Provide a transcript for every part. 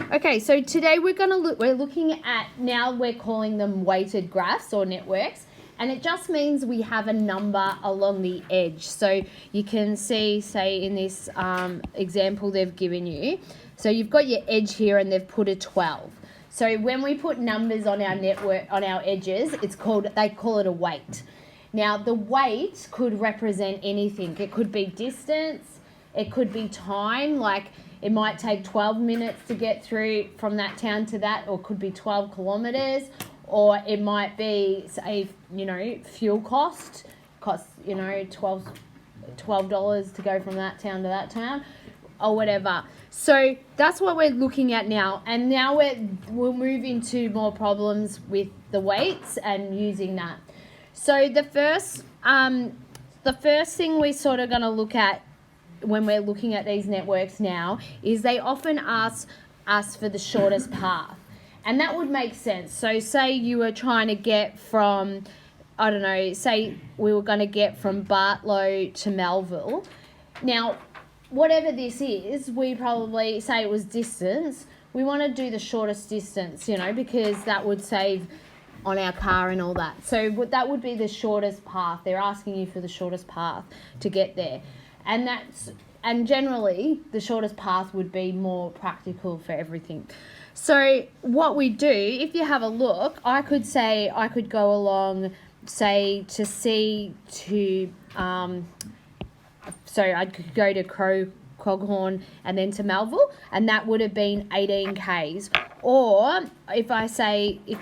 Okay, so today we're looking at, now we're calling them weighted graphs or networks, and it just means we have a number along the edge. So you can see, say in this example they've given you, so you've got your edge here and they've put a 12. So when we put numbers on our network, on our edges, they call it a weight. Now the weight could represent anything. It could be distance, it could be time, like it might take 12 minutes to get through from that town to that, or it could be 12 kilometres, or it might be, say, fuel costs, $12 to go from that town to that town, or whatever. So that's what we're looking at now, and now we'll move into more problems with the weights and using that. So the first thing we're sort of going to look at when we're looking at these networks now is they often ask us for the shortest path. And that would make sense. So say you were trying to get from, I don't know, say we were going to get from Bartlow to Melville. Now, whatever this is, we probably say it was distance. We want to do the shortest distance, because that would save on our car and all that. So that would be the shortest path. They're asking you for the shortest path to get there. And generally, the shortest path would be more practical for everything. So what we do, if you have a look, I could go along, say, to C to, so I could go to Coghorn and then to Melville, and that would have been 18 Ks. Or if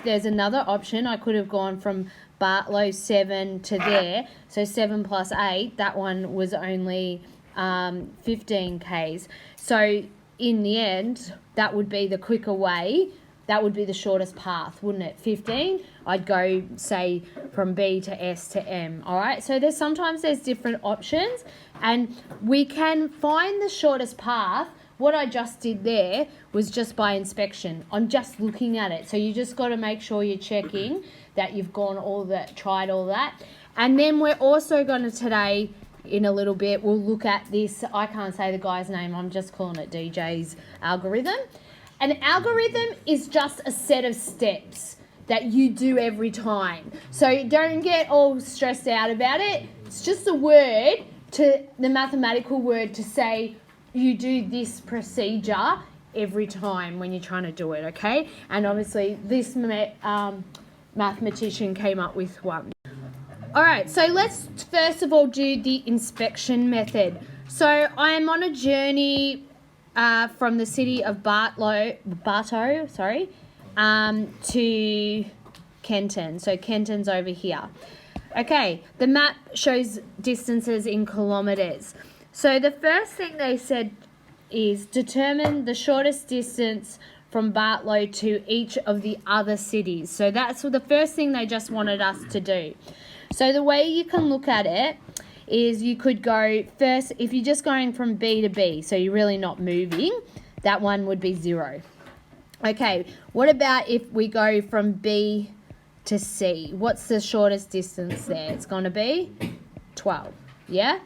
there's another option, I could have gone from Bartlow 7 to there, so 7 plus 8, that one was only 15 Ks. So in the end, that would be the quicker way. That would be the shortest path, wouldn't it? 15, I'd go, say, from B to S to M, all right? So sometimes there's different options, and we can find the shortest path. What I just did there was just by inspection. I'm just looking at it. So you just got to make sure you're checking that you've tried all that. And then we're also going to today, in a little bit, we'll look at this. I can't say the guy's name. I'm just calling it DJ's algorithm. An algorithm is just a set of steps that you do every time. So don't get all stressed out about it. It's just the mathematical word to say you do this procedure every time when you're trying to do it, okay? And obviously this mathematician came up with one. All right, so let's first of all do the inspection method. So I am on a journey from the city of Bartow, to Kenton. So Kenton's over here. Okay, the map shows distances in kilometres. So the first thing they said is determine the shortest distance from Bartlow to each of the other cities. So that's the first thing they just wanted us to do. So the way you can look at it is you could go first, if you're just going from B to B, so you're really not moving, that one would be 0. Okay, what about if we go from B to C? What's the shortest distance there? It's going to be 12, yeah?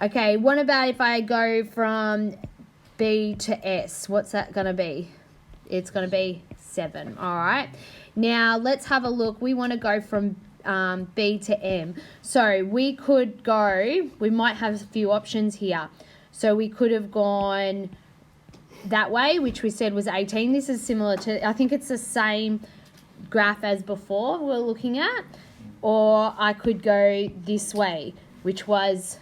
Okay, what about if I go from B to S? What's that going to be? It's going to be 7, all right? Now, let's have a look. We want to go from B to M. So we might have a few options here. So we could have gone that way, which we said was 18. This is similar to, I think it's the same graph as before we're looking at. Or I could go this way, which was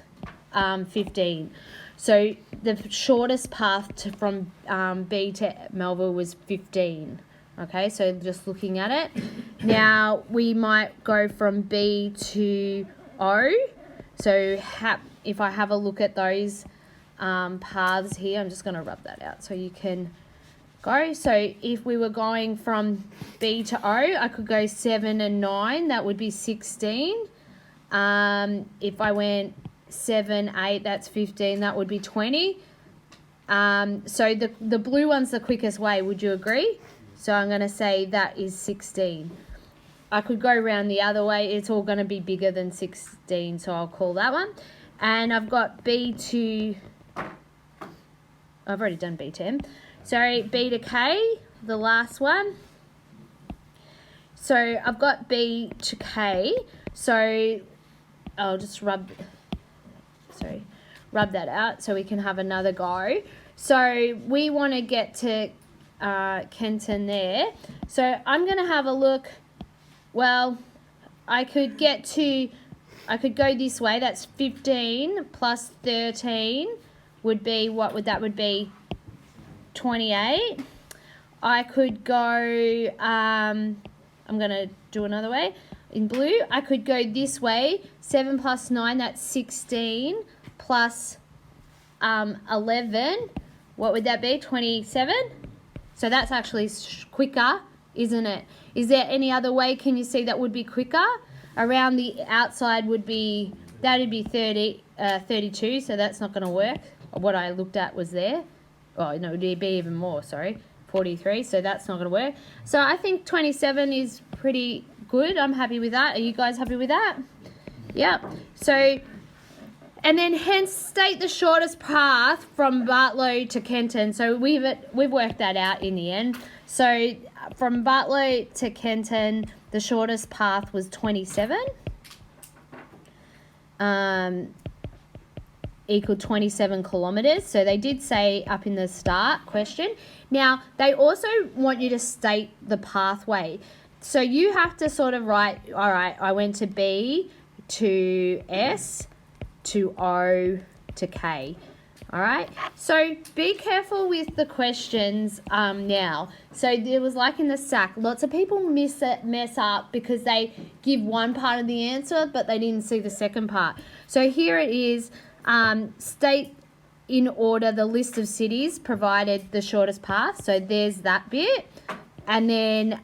15. So the shortest path from B to Melville was 15. Okay, so just looking at it. Now we might go from B to O. So if I have a look at those paths here, I'm just going to rub that out so you can go. So if we were going from B to O, I could go 7 and 9. That would be 16. If I went 7, 8, that's 15. That would be 20. So the blue one's the quickest way. Would you agree? So I'm going to say that is 16. I could go around the other way. It's all going to be bigger than 16, so I'll call that one. And I've got B to... I've already done B to M. So B to K, the last one. So I've got B to K. So I'll just rub that out so we can have another go. So we want to get to Kenton there. So I'm going to have a look. Well, I could go this way. That's 15 plus 13 would be, what would that would be? 28. I could go, I'm going to do another way. In blue, I could go this way. 7 plus 9, that's 16. Plus 11, what would that be? 27. So that's actually quicker, isn't it? Is there any other way can you see that would be quicker? Around the outside would be, that would be 32, so that's not going to work. What I looked at was there. Oh, no, it would be even more, sorry. 43, so that's not going to work. So I think 27 is pretty good. I'm happy with that. Are you guys happy with that? Yep. So, and then hence state the shortest path from Bartlow to Kenton. So we've worked that out in the end. So from Bartlow to Kenton, the shortest path was 27. Equal 27 kilometres. So they did say up in the start question. Now, they also want you to state the pathway. So you have to sort of write, all right, I went to B to S to O to K. All right, so be careful with the questions now. So there was like in the SAC, lots of people mess up because they give one part of the answer, but they didn't see the second part. So here it is, state in order the list of cities provided the shortest path. So there's that bit, and then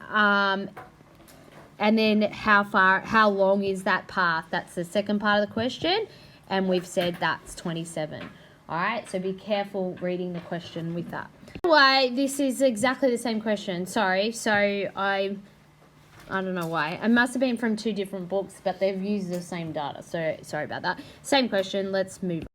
how long is that path? That's the second part of the question, and we've said that's 27. All right, so be careful reading the question with that. Why this is exactly the same question. Sorry, so I don't know why. It must have been from two different books, but they've used the same data. So sorry about that. Same question. Let's move on.